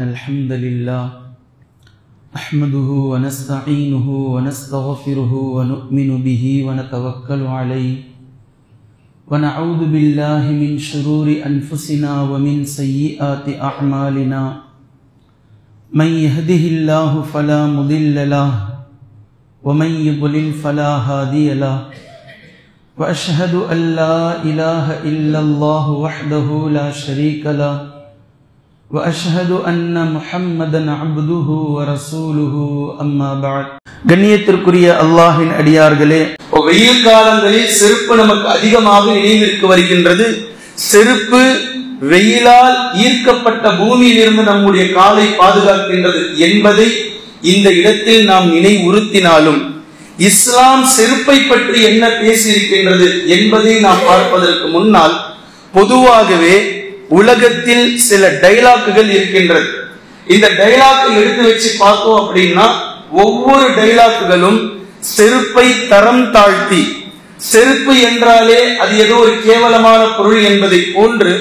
الحمد لله نحمده ونستعينه ونستغفره ونؤمن به ونتوكل عليه ونعوذ بالله من شرور أنفسنا ومن سيئات أعمالنا من يهده الله فلا مضل له ومن يضلل فلا هادي له وأشهد أن لا إله إلا الله وحده لا شريك له وأشهد أن محمدا عبده ورسوله أما بعد கண்ணியத்திற்குரிய அல்லாஹ்வின் அடியார்களே, வெயில் காலங்களில் செருப்பு நமக்கு அதிகமாக நினைவிற்கு வருகின்றது. செருப்பு வெயிலால் ஈர்க்கப்பட்ட பூமியில் இருந்து நம்முடைய காலை பாதுகாக்கின்றது என்பதை இந்த இடத்தில் நாம் நினைவுறுத்தினாலும், இஸ்லாம் செருப்பை பற்றி என்ன பேசியிருக்கின்றது என்பதை நாம் பார்ப்பதற்கு முன்னால் பொதுவாகவே உலகத்தில் சில டைலாக்குகள் இருக்கின்றது. இந்த டைலாக்கை எடுத்து வச்சு பார்த்தோம் அப்படின்னா, ஒவ்வொரு டைலாக்குகளும் செருப்பை தரம் தாழ்த்தி, செருப்பு என்றாலே அது ஏதோ ஒரு கேவலமான பொருள் என்பதை போன்று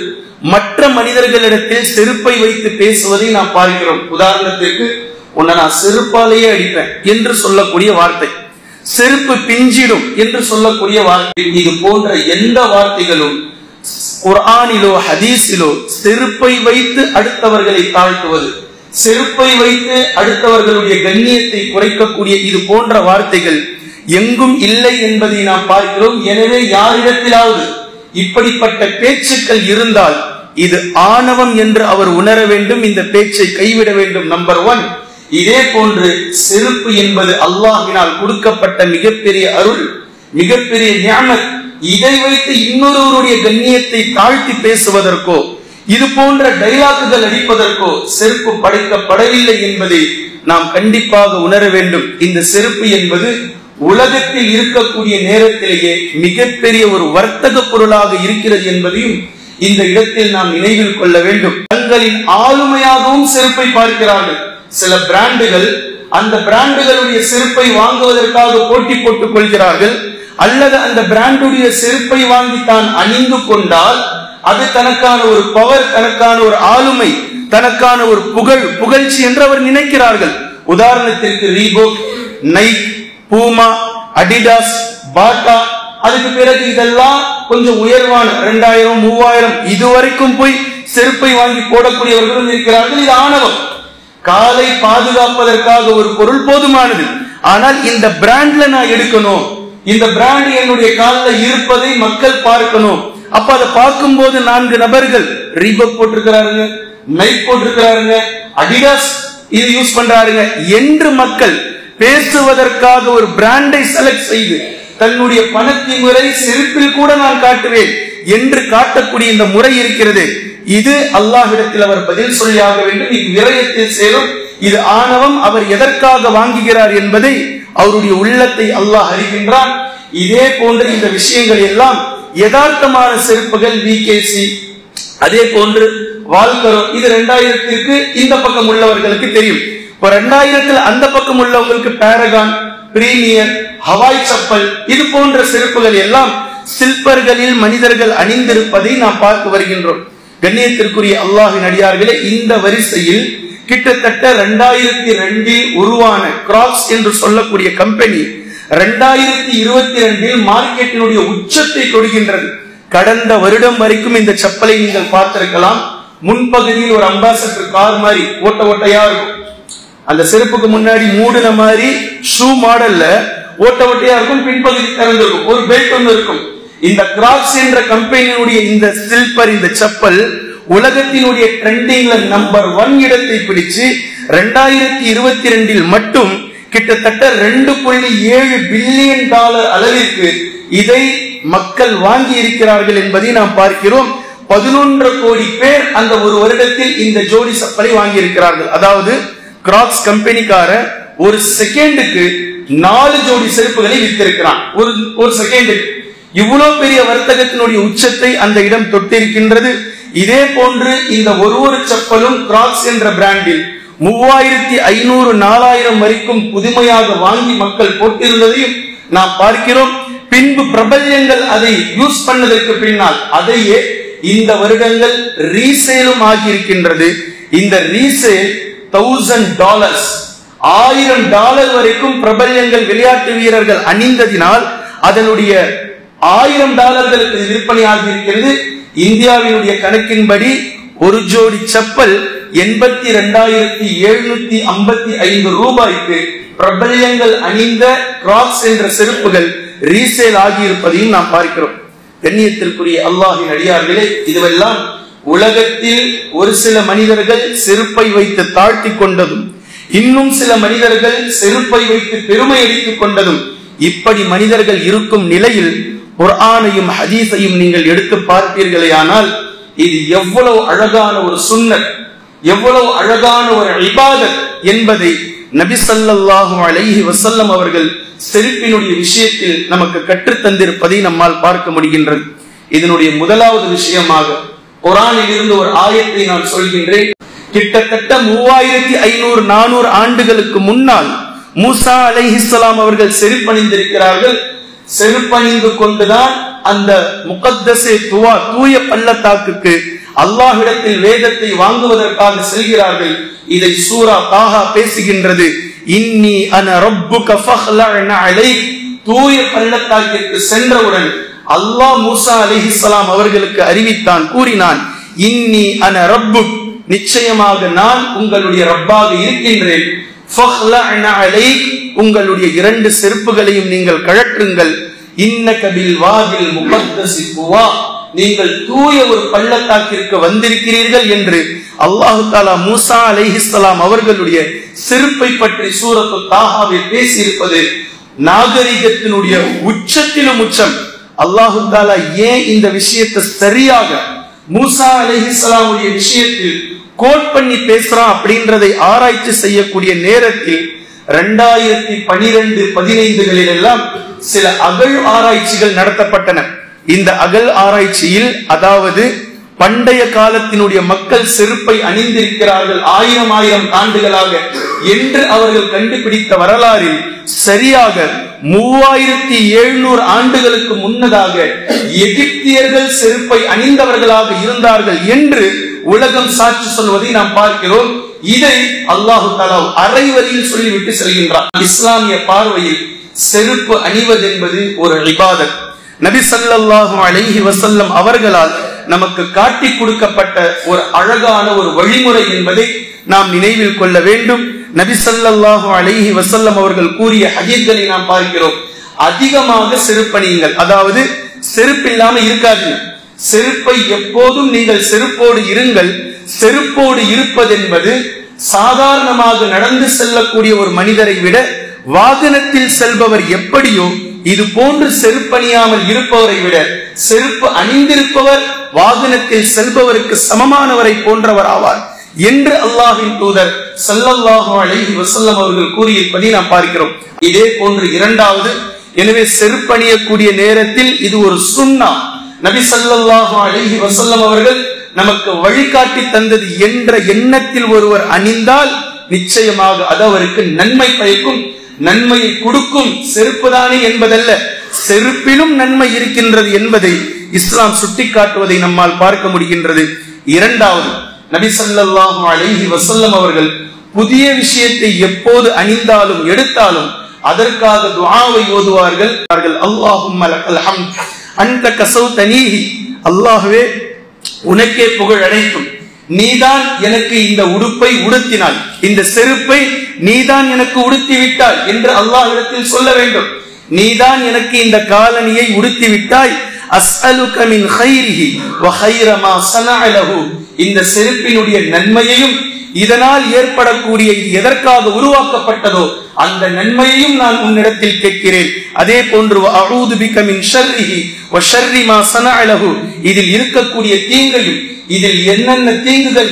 மற்ற மனிதர்களிடத்தில் செருப்பை வைத்து பேசுவதை நாம் பார்க்கிறோம். உதாரணத்திற்கு, உன்னை நான் செருப்பாலேயே அடிப்பேன் என்று சொல்லக்கூடிய வார்த்தை, செருப்பு பிஞ்சிடும் என்று சொல்லக்கூடிய வார்த்தை, இது போன்ற எந்த வார்த்தைகளும் குர்ஆனிலோ ஹதீஸிலோ செருப்பை வைத்து அடுத்தவர்களை தாழ்த்துவது, செருப்பை வைத்து அடுத்தவர்களுடைய கண்ணியத்தை குறைக்கக்கூடிய இது போன்ற வார்த்தைகள் எங்கும் இல்லை என்பதை நாம் பார்க்கிறோம். எனவே யாரிடத்திலாவது இப்படிப்பட்ட பேச்சுக்கள் இருந்தால் இது ஆணவம் என்று அவர் உணர வேண்டும், இந்த பேச்சை கைவிட வேண்டும். நம்பர் 1. இதே போன்று செருப்பு என்பது அல்லாஹ்வினால் கொடுக்கப்பட்ட மிகப்பெரிய அருள், மிகப்பெரிய நிஅமத். இதை வைத்து இன்னொருவருடைய கண்ணியத்தை தாழ்த்தி பேசுவதற்கோ இது போன்ற டைலாக்குகள் அடிப்பதற்கோ செருப்பு படைக்கப்படவில்லை என்பதை நாம் கண்டிப்பாக உணர வேண்டும். இந்த செருப்பு என்பது உலகத்தில் இருக்கக்கூடிய நேரத்திலேயே மிகப்பெரிய ஒரு வர்த்தக பொருளாக இருக்கிறது என்பதையும் இந்த இடத்தில் நாம் நினைவில் கொள்ள வேண்டும். தங்களின் ஆளுமையாகவும் செருப்பை பார்க்கிறார்கள். சில பிராண்டுகள் அந்த பிராண்டுகளுடைய செருப்பை வாங்குவதற்காக போட்டி போட்டுக் கொள்கிறார்கள், அல்லது அந்த பிராண்டுடைய செருப்பை வாங்கி தான் அணிந்து கொண்டால் அது தனக்கான ஒரு பவர், தனக்கான ஒரு ஆளுமை, தனக்கான ஒரு புகழ்ச்சி என்று அவர் நினைக்கிறார்கள். உதாரணத்திற்கு ரீபோக், நைக், பூமா, அடிடாஸ், பாட்டா, அதுக்கு பிறகு இதெல்லாம் கொஞ்சம் உயர்வான 2000 3000 இதுவரைக்கும் போய் செருப்பை வாங்கி போடக்கூடியவர்களும் இருக்கிறார்கள். இது ஆணவம். காலை பாதுகாப்பதற்காக ஒரு பொருள் போதுமானது, ஆனால் இந்த பிராண்ட்ல நான் எடுக்கணும், இந்த பிராண்ட் என்னுடைய காலில் இருப்பதை மக்கள் பார்க்கணும். அப்ப அதை பார்க்கும் போது 4 நபர்கள் ரீபோக் போட்டிருக்கிறாருங்க, நைக் போட்டிருக்கிறாருங்க, அடிடாஸ் இது யூஸ் பண்றாருங்க என்று மக்கள் பேசுவதற்காக ஒரு பிராண்டை செலக்ட் செய்து தன்னுடைய பணத்தின் முறை செருப்பில் கூட நான் காட்டுவேன் என்று காட்டக்கூடிய இந்த முறை இருக்கிறது. இது அல்லாஹ்விடத்தில் அவர் பதில் சொல்லியாக வேண்டும். இது விரயத்தில் சேரும், இது ஆணவம். அவர் எதற்காக வாங்குகிறார் என்பதை அவருடைய உள்ளத்தை அல்லாஹ் அறிகின்றான். இதே போன்ற இந்த விஷயங்கள் எல்லாம் யதார்த்தமான செருப்புகள் விகேசி, அதே போன்று வால்கரோ, இது 2000க்கு இந்த பக்கம் உள்ளவர்களுக்கு தெரியும். இப்போ 2000 அந்த பக்கம் உள்ளவங்களுக்கு பாரகான், பிரீமியர், ஹவாய் சப்பல், இது போன்ற செருப்புகள் எல்லாம் சில்பர்களில் மனிதர்கள் அணிந்திருப்பதை நாம் பார்த்து வருகின்றோம். கண்ணியத்திற்குரிய அல்லாஹ்வின் அடியார்களே, இந்த வரிசையில் கிட்டத்தட்ட 2002 உருவான கிராக்ஸ் என்று சொல்லக்கூடிய கம்பெனி 2022 மார்க்கெட்டினுடைய உச்சத்தை தொடுகின்றது. கடந்த வருடம் வரைக்கும் இந்த செப்பலை நீங்கள் பார்த்திருக்கலாம். முன்பகுதியில் ஒரு அம்பாசடர் கார் மாதிரி ஓட்டையா இருக்கும், அந்த செருப்புக்கு முன்னாடி மூடின மாதிரி ஷூ மாடல்ல ஓட்டையா இருக்கும், பின்பகுதி திறந்திருக்கும், ஒரு பெல்ட் ஒன்று இருக்கும். இந்த கிராக்ஸ் என்ற கம்பெனியினுடைய இந்த சில்பர், இந்த செப்பல் உலகத்தினுடைய ட்ரெண்டிங்ல நம்பர் 1 இடத்தை பிடிச்சு 2022 மட்டும் கிட்டத்தட்ட $2.7 பில்லியன் அளவிற்கு இதை மக்கள் வாங்கி இருக்கிறார்கள் என்பதை நாம் பார்க்கிறோம். 11 கோடி பேர் அந்த ஒரு வருடத்தில் இந்த ஜோடி செப்பலை வாங்கி இருக்கிறார்கள். அதாவது கிராக்ஸ் கம்பெனிக்கார ஒரு செகண்டுக்கு 4 ஜோடி செருப்புகளை வித்திருக்கிறான். ஒரு செகண்டுக்கு இவ்வளவு பெரிய வர்த்தகத்தினுடைய உச்சத்தை அந்த இடம் தொட்டிருக்கின்றது. இதே போன்று இந்த ஒரு செப்பலும் கிராக்ஸ் என்ற பிராண்டில் 3500 4000 வரைக்கும் புதுமையாக வாங்கி மக்கள் போட்டிருந்ததையும் நாம் பார்க்கிறோம். பின்பு பிரபல்யங்கள் அதை யூஸ் பண்ணதற்கு பின்னால் அதையே இந்த வருடங்கள் ரீசேலும் ஆகியிருக்கின்றது. இந்த ரீசேல் $1000 $1000 வரைக்கும் பிரபல்யங்கள் விளையாட்டு வீரர்கள் அணிந்ததினால் அதனுடைய $1000 விற்பனையாகி இருக்கிறது. இந்தியாவினுடைய கணக்கின்படி ஒரு ஜோடி செப்பல் 82,755 ரூபாய்க்கு பிரபல்யங்கள் அணிந்த கிராக்ஸ் என்ற செருப்புகள் ரீசேல் ஆகி இருப்பதையும் நாம் பார்க்கிறோம். கண்ணியத்திற்குரிய அல்லாஹ்வின் அடியார்களே, இதுவெல்லாம் உலகத்தில் ஒரு சில மனிதர்கள் செருப்பை வைத்து தாழ்த்தி கொண்டதும், இன்னும் சில மனிதர்கள் செருப்பை வைத்து பெருமை அடித்துக் கொண்டதும், இப்படி மனிதர்கள் இருக்கும் நிலையில் குர்ஆனையும் ஹதீஸையும் நீங்கள் எடுத்து பார்ப்பீர்களேயானால் இது எவ்வளவு அழகான ஒரு சுன்னத், எவ்வளவு அழகான ஒரு இபாதத் என்பதை நபி ஸல்லல்லாஹு அலைஹி வஸல்லம் அவர்கள் செருப்பினுடைய விஷயத்தில் நமக்கு கற்றுத் தந்திருப்பதை நம்மால் பார்க்க முடிகின்றது. இதனுடைய முதலாவது விஷயமாக குர்ஆனில் இருந்து ஒரு ஆயத்தை நான் சொல்கின்றேன். கிட்டத்தட்ட 3500-400 ஆண்டுகளுக்கு முன்னால் மூசா அலைஹிஸ்ஸலாம் அவர்கள் செருப்பணிந்திருக்கிறார்கள். செருப்பணிந்து கொண்டுதான் அந்த முகத்தஸே துவா தூய பள்ளத்தாக்குக்கு அல்லாஹ்விடத்தில் வேதத்தை வாங்குவதற்காக செல்கிறார்கள். இதை சூரா தாஹா பேசுகின்றது. இன்னி அன ரப்புக ஃபஹ்லஅனா அலைக். தூய பள்ளத்தாக்கிற்கு சென்றவுடன் அல்லாஹ் மூசா அலைஹிஸ்ஸலாம் அவர்களுக்கு அறிவித்தான், கூறினான், இன்னி அன ரப்புக், நிச்சயமாக நான் உங்களுடைய ரப்பாக இருக்கின்றேன். ஃபஹ்லஅனா அலைக், உங்களுடைய 2 செருப்புகளையும் நீங்கள் கழற்றுங்கள். இன்னக பில் வாதில் முகத்தஸி துவா, நீங்கள் தூய ஒரு பள்ளத்தாக்கிற்கு வந்திருக்கிறீர்கள் என்று அல்லாஹ் தஆலா மூசா அலைஹிஸ்ஸலாம் அவர்களுடைய செருப்பை பற்றி சூரத்து தாஹாவில் பேசியிருப்பது நாகரிகத்தினுடைய உச்சத்திலும் உச்சம். அல்லாஹ் தஆலா ஏன் இந்த விஷயத்தை சரியாக மூசா அலைஹிஸ்ஸலாமுடைய விஷயத்தில் கோட் பண்ணி பேசுறான் அப்படின்றதை ஆராய்ச்சி செய்யக்கூடிய நேரத்தில் 2012-15களில் எல்லாம் சில அகழ் ஆராய்ச்சிகள் நடத்தப்பட்டன. இந்த அகழ் ஆராய்ச்சியில், அதாவது பண்டைய காலத்தினுடைய மக்கள் செருப்பை அணிந்திருக்கிறார்கள் 1000 ஆண்டுகளாக என்று அவர்கள் கண்டுபிடித்த வரலாறில் சரியாக 3700 ஆண்டுகளுக்கு முன்னதாக எகிப்தியர்கள் செருப்பை அணிந்தவர்களாக இருந்தார்கள் என்று உலகம் சாட்சி சொல்வதை நாம் பார்க்கிறோம். இதை அல்லாஹ் தஆலா அரைவரியில் சொல்லிவிட்டு செல்கின்றார். இஸ்லாமிய பார்வையில் செருப்பு அணிவது என்பது ஒரு இபாதத். நபி ஸல்லல்லாஹு அலைஹி வஸல்லம் அவர்களால் நமக்கு காட்டி கொடுக்கப்பட்ட ஒரு அழகான ஒரு வழிமுறை என்பதை நாம் நினைவில் கொள்ள வேண்டும். நபி ஸல்லல்லாஹு அலைஹி வஸல்லம் அவர்கள் கூறிய ஹதீஸ்களை நாம் பார்க்கிறோம். அதிகமாக செருப்பணியுங்கள், அதாவது செருப்பில்லாம இருக்காதீங்க. செருப்பை எப்போதும் நீங்கள் செருப்போடு இருங்கள். செருப்போடு இருப்பது என்பது சாதாரணமாக நடந்து செல்லக்கூடிய ஒரு மனிதரை விட வாகனத்தில் செல்பவர் எப்படியோ இது போன்று செருப்பணியாமல் இருப்பவரை விட செருப்பு அணிந்திருப்பவர் வாகனத்தில் செல்பவருக்கு சமமானவரை போன்றவர் ஆவார் என்று அல்லாஹ்வின் தூதர் ஸல்லல்லாஹு அலைஹி வஸல்லம் அவர்கள் கூறியிருப்பதை நாம் பார்க்கிறோம். இதே போன்று இரண்டாவது, எனவே செருப்பணியக்கூடிய நேரத்தில் இது ஒரு சுன்னா. நபி ஸல்லல்லாஹு அலைஹி வஸல்லம் அவர்கள் நமக்கு வழிகாட்டி தந்தது என்ற எண்ணத்தில் ஒருவர் அணிந்தால் நிச்சயமாக அது அவருக்கு நன்மை பயக்கும், நன்மையை கொடுக்கும். செருப்புதானே என்பதல்ல, செருப்பிலும் நன்மை இருக்கின்றது என்பதை இஸ்லாம் சுட்டிக்காட்டுவதை நம்மால் பார்க்க முடிகின்றது. இரண்டாவது, நபி ஸல்லல்லாஹு அலைஹி வஸல்லம் அவர்கள் புதிய விஷயத்தை எப்போது அணிந்தாலும் எடுத்தாலும் அதற்காக துஆவை ஓதுவார்கள். அல்லாஹும்ம லக்கல் ஹம்த் அன்த கஸௌதனீஹி, அல்லாஹ்வே உனக்கே புகழ் அனைத்தும், நீதான் எனக்கு இந்த உடுப்பை உடுத்தினாய், இந்த செருப்பை நீதான் எனக்கு உடுத்தி விட்டாய் என்று அல்லாஹ்விடத்தில் சொல்ல வேண்டும். நீதான் எனக்கு இந்த காலணியை உடுத்தி விட்டாய். அஸ்அலுக மின் கைரிஹி வ கைர மா ஸனஅ லஹு, இந்த செருப்பினுடைய நன்மையையும் இதனால் ஏற்படக்கூடிய எதற்காக உருவாக்கப்பட்டதோ அந்த நன்மையையும் நான் உன்னிடத்தில் கேட்கிறேன். அதே போன்று அஊது பிக மின் ஷர்ரிஹி வ ஷர்ரி மா ஸனஅ லஹு, இதில் இருக்கக்கூடிய தீங்கையும் இதில் என்னென்ன தீங்குகள்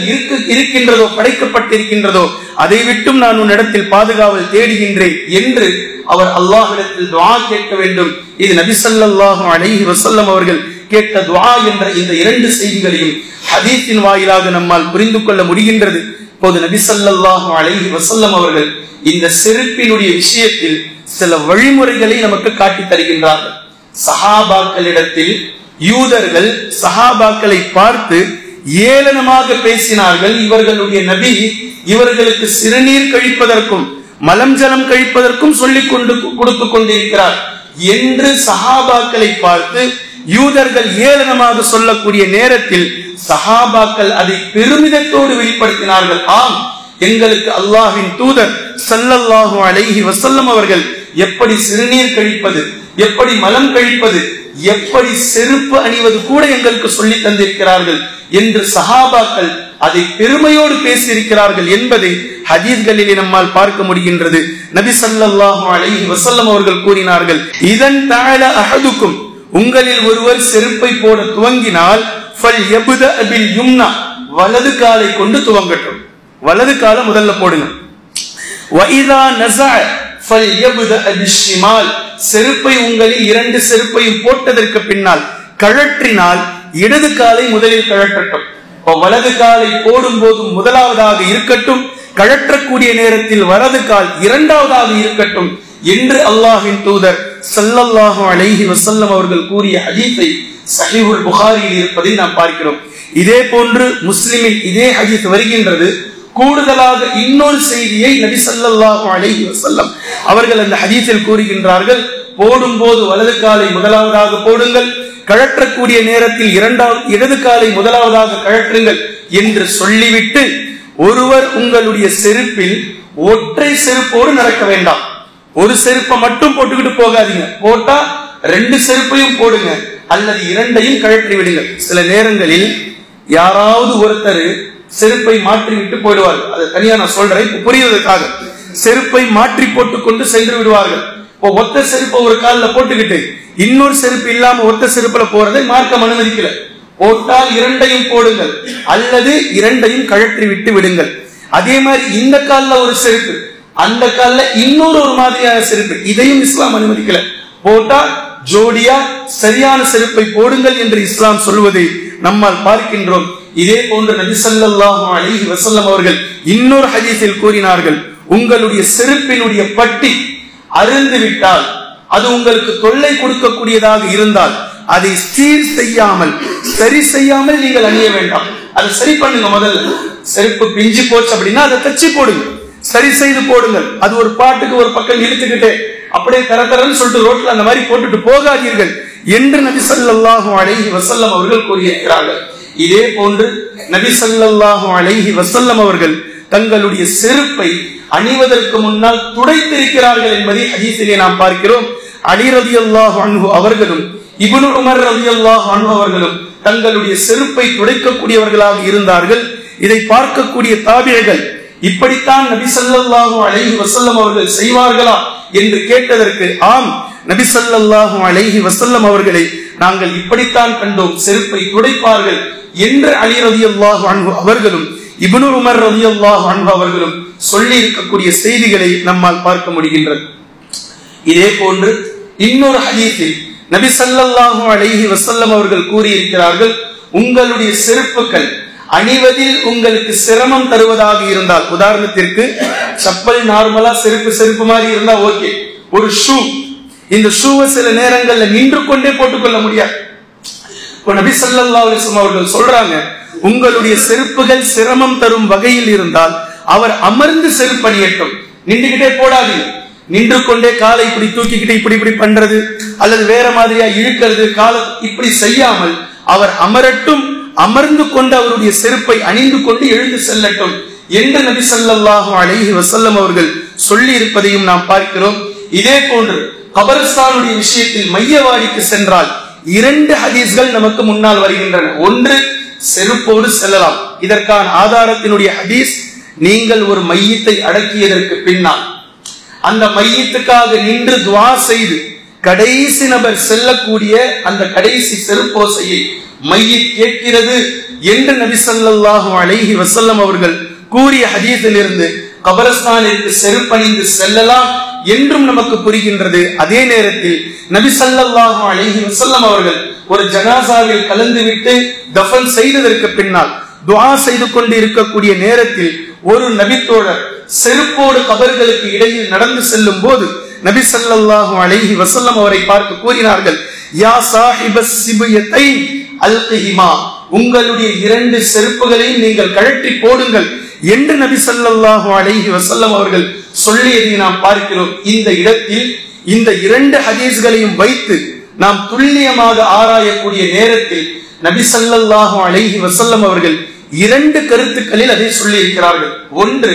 இருக்கின்றதோ படைக்கப்பட்டிருக்கின்றதோ அதை விட்டும் நான் உன்னிடத்தில் பாதுகாவல் தேடுகின்றேன் என்று அவர் அல்லாஹ்விடத்தில் துஆ கேட்க வேண்டும். இது நபி ஸல்லல்லாஹு அலைஹி வஸல்லம் அவர்கள் கேட்ட துஆ என்ற இந்த இரண்டு செய்திகளையும் ஹதீஸின் வாயிலாக நம்மால் புரிந்து கொள்ள முடிகின்றது. இப்போது நபி ஸல்லல்லாஹு அலைஹி வஸல்லம் அவர்கள் இந்த செருப்பினுடைய விஷயத்தில் சில வழிமுறைகளை நமக்கு காட்டி தருகின்றார்கள். சஹாபாக்களிடத்தில் யூதர்கள் சஹாபாக்களை பார்த்து ஏளனமாக பேசினார்கள். இவர்களுடைய நபி இவர்களுக்கு சிறுநீர் கழிப்பதற்கும் மலம் ஜலம் கழிப்பதற்கும் சொல்லிக் கொடுத்துக் கொண்டிருக்கிறார் என்று சஹாபாக்களை பார்த்து யூதர்கள் ஏளனமாக சொல்லக்கூடிய நேரத்தில் சஹாபாக்கள் அதை பெருமிதத்தோடு வெளிப்படுத்தினார்கள். ஆம், எங்களுக்கு அல்லாஹ்வின் தூதர் ஸல்லல்லாஹு அலைஹி வஸல்லம் அவர்கள் எப்படி சிறுநீர் கழிப்பது, எப்படி மலம் கழிப்பது, எப்படி செருப்பு அணிவது கூட எங்களுக்கு சொல்லி தந்திருக்கிறார்கள் என்று சஹாபாக்கள் அதை பெருமையோடு பேசியிருக்கிறார்கள் என்பதை ஹதீஸ்களிலே நம்மால் பார்க்க முடிகின்றது. நபி ஸல்லல்லாஹு அலைஹி வஸல்லம் அவர்கள் கூறினார்கள், இதன் தஅல அஹதுக்கும், உங்களில் ஒருவர் செருப்பை போட துவங்கினால் ஃபல்யப்த பில் யும்னா, வலது காலை கொண்டு துவங்கட்டும். வலது காலை முதல்ல போடுங்க. வஇதா நஸஅ ஃபல்யப்த பிஷ்ஷிமால், செருப்பை உங்களில் இரண்டு செருப்பையும் போட்டதற்கு பின்னால் கழற்றினால் இடது காலை முதலில் கழற்றட்டும். வலது காலை போடும் போது முதலாவதாக இருக்கட்டும், கழற்றக்கூடிய நேரத்தில் வலது கால் இரண்டாவதாக இருக்கட்டும் என்று அல்லாஹ்வின் தூதர் ஸல்லல்லாஹு அலைஹி வஸல்லம் அவர்கள் கூறிய ஹதீஸை ஸஹீஹுல் புகாரியில் இருப்பதை நாம் பார்க்கிறோம். இதே போன்று முஸ்லிமில் இதே ஹதீஸ் வருகின்றது. கூடுதலாக இன்னொரு செய்தியை நபி ஸல்லல்லாஹு அலைஹி வஸல்லம் அவர்கள் அந்த ஹதீஸில் கூறுகின்றார்கள், போடும் போது வலது காலை முதலாவதாக போடுங்கள், கழற்றக்கூடிய நேரத்தில் இடது காலை முதலாவதாக கழற்றுங்கள் என்று சொல்லிவிட்டு, ஒருவர் உங்களுடைய செருப்பில் ஒற்றை செருப்போடு நடக்க வேண்டாம். ஒரு செருப்பை மட்டும் போட்டுக்கிட்டு போகாதீங்க. போட்டா ரெண்டு செருப்பையும் போடுங்க அல்லது இரண்டையும் கழற்றி விடுங்கள். சில நேரங்களில் யாராவது ஒருத்தர் செருப்பை மாற்றி விட்டு போயிடுவார்கள். அதை தனியா நான் சொல்றேன் புரிவதற்காக. செருப்பை மாற்றி போட்டுக்கொண்டு சென்று விடுவார்கள். ஒத்த செருப்பை ஒரு காலில் போட்டுக்கிட்டு இன்னொரு செருப்பு இல்லாம ஒத்த செருப்புல போறதை மார்க்கம் அனுமதிக்கல. போட்டால் இரண்டையும் போடுங்கள் அல்லது இரண்டையும் கழற்றி விட்டு விடுங்கள். அதே மாதிரி இந்த கால்ல ஒரு செருப்பு, அந்த கால்ல இன்னொரு ஒரு மாதிரியான செருப்பு, இதையும் இஸ்லாம் அனுமதிக்கல. போட்டா ஜோடியா சரியான செருப்பை போடுங்கள் என்று இஸ்லாம் சொல்வதை நம்மால் பார்க்கின்றோம். இதே போன்று நபி ஸல்லல்லாஹு அலைஹி வஸல்லம் அவர்கள் இன்னொரு ஹதீஸில் கூறினார்கள், உங்களுடைய செருப்பினுடைய பட்டி அருந்து விட்டால், அது உங்களுக்கு தொல்லை கொடுக்கக்கூடியதாக இருந்தால் அதை சீர் செய்யாமல் சரி செய்யாமல் நீங்கள் அணிய வேண்டாம். அதை சரி பண்ணுங்க. முதல்ல செருப்பு பிஞ்சு போச்சு அப்படின்னா அதை தச்சு போடுங்க, சரி செய்து போடுங்கள். அது ஒரு பாட்டுக்கு ஒரு பக்கம் இழுத்துக்கிட்டே அப்படியே தரன்னு சொல்லிட்டு ரோட்ல அந்த மாதிரி போட்டுட்டு போகாதீர்கள் என்று நபி ஸல்லல்லாஹு அலைஹி வஸல்லம் அவர்கள் கூறியிருக்கிறார்கள். இதே போன்று நபி ஸல்லல்லாஹு அலைஹி வஸல்லம் அவர்கள் தங்களுடைய செருப்பை அணிவதற்கு முன்னால் துடைத்திருக்கிறார்கள் என்பதை ஹதீஸிலே நாம் பார்க்கிறோம். அலி ரலியல்லாஹு அன்ஹு அவர்களும் இப்னு உமர் ரலியல்லாஹு அன்ஹு அவர்களும் தங்களுடைய செருப்பை துடைக்கக்கூடியவர்களாக இருந்தார்கள். இதை பார்க்கக்கூடிய தாபிஈகள் இப்படித்தான் நபி ஸல்லல்லாஹு அலைஹி வஸல்லம் அவர்கள் செய்வார்களா என்று கேட்டதற்கு, ஆம், நபி ஸல்லல்லாஹு அலைஹி வஸல்லம் அவர்களை நாங்கள் இப்படித்தான் கண்டோம், செருப்பை துடைப்பார்கள் என்று அலி ரலியல்லாஹு அன்ஹு அவர்களும் இப்னு உமர் ரலியல்லாஹு அன்ஹு அவர்களும் சொல்லி இருக்கக்கூடிய செய்திகளை நம்மால் பார்க்க முடிகின்றது. இதே போன்று இன்னொரு ஹதீஸில் நபி ஸல்லல்லாஹு அலைஹி வஸல்லம் அவர்கள் கூறியிருக்கிறார்கள், உங்களுடைய செருப்புகள் அணிவதில் உங்களுக்கு சிரமம் தருவதாக இருந்தால், உதாரணத்திற்கு செப்பல் நார்மலா செருப்பு மாதிரி இருந்தா ஓகே, ஒரு ஷூ, இந்த ஷூவை சில நேரங்கள்ல நின்று கொண்டே போட்டுக்கொள்ள முடியாது. நபி ஸல்லல்லாஹு அலைஹி வஸல்லம் அவர்கள் சொல்றாங்க, உங்களுடைய செருப்புகள் சிரமம் தரும் வகையில் இருந்தால் அவர் அமர்ந்து செருப்பு அணியட்டும், நின்றுகிட்டே போடாதீங்க. நின்று கொண்டே காலை இப்படி தூக்கிக்கிட்டு இப்படி பண்றது அல்லது வேற மாதிரியா இழுக்கிறது, காலை இப்படி செய்யாமல் அவர் அமரட்டும், அமர்ந்து கொண்டு அவருடைய செருப்பை அணிந்து கொண்டு எழுந்து செல்லட்டும் என்று நபி ஸல்லல்லாஹு அலைஹி வஸல்லம் அவர்கள் சொல்லி இருப்பதையும் நாம் பார்க்கிறோம். இதே போன்று கபர்ஸ்தானுடைய விஷயத்தில் மையவாடிக்கு சென்றால் இரண்டு ஹதீஸ்கள் நமக்கு முன்னால் வருகின்றன. ஒன்று, செருப்போடு செல்லலாம். இதற்கான ஆதாரத்தினுடைய ஹதீஸ், நீங்கள் ஒரு மையத்தை அடக்கியதற்கு பின்னால் அந்த மையத்துக்காக நின்று துஆ செய்து கடைசி நபர் செல்லக்கூடிய அந்த கடைசி செருப்போசையை மையத் கேட்கிறது என்று நபி ஸல்லல்லாஹு அலைஹி வஸல்லம் அவர்கள் கூறிய ஹதீஸில் இருந்து கபரஸ்தானிற்கு செருப்பணிந்து செல்லலாம் என்றும் நமக்கு புரிகின்றது. அதே நேரத்தில் நபி ஸல்லல்லாஹு அலைஹி வஸல்லம் அவர்கள் ஒரு ஜனாசாவில் கலந்துவிட்டு தஃபன் செய்ததற்கு பின்னால் துஆ செய்து கொண்டு இருக்கக்கூடிய நேரத்தில் ஒரு நபித்தோழர் செருப்போடு கபர்களுக்கு இடையில் நடந்து செல்லும் போது நபி ஸல்லல்லாஹு அலைஹி வஸல்லம் அவரை பார்த்து கூறினார்கள், யா சாஹிபஸ் சிபியத்தைன் அல்கிஹிமா, உங்களுடைய 2 செருப்புகளையும் நீங்கள் கழற்றி போடுங்கள் என்று நபி ஸல்லல்லாஹு அலைஹி வஸல்லம் அவர்கள் சொல்லியதை நாம் பார்க்கிறோம். இந்த இடத்தில் இந்த 2 ஹதீஸ்களையும் வைத்து நாம் துல்லியமாக ஆராயக்கூடிய நேரத்தில் நபி ஸல்லல்லாஹு அலைஹி வஸல்லம் அவர்கள் 2 கருத்துக்களில் அதை சொல்லி இருக்கிறார்கள். ஒன்று,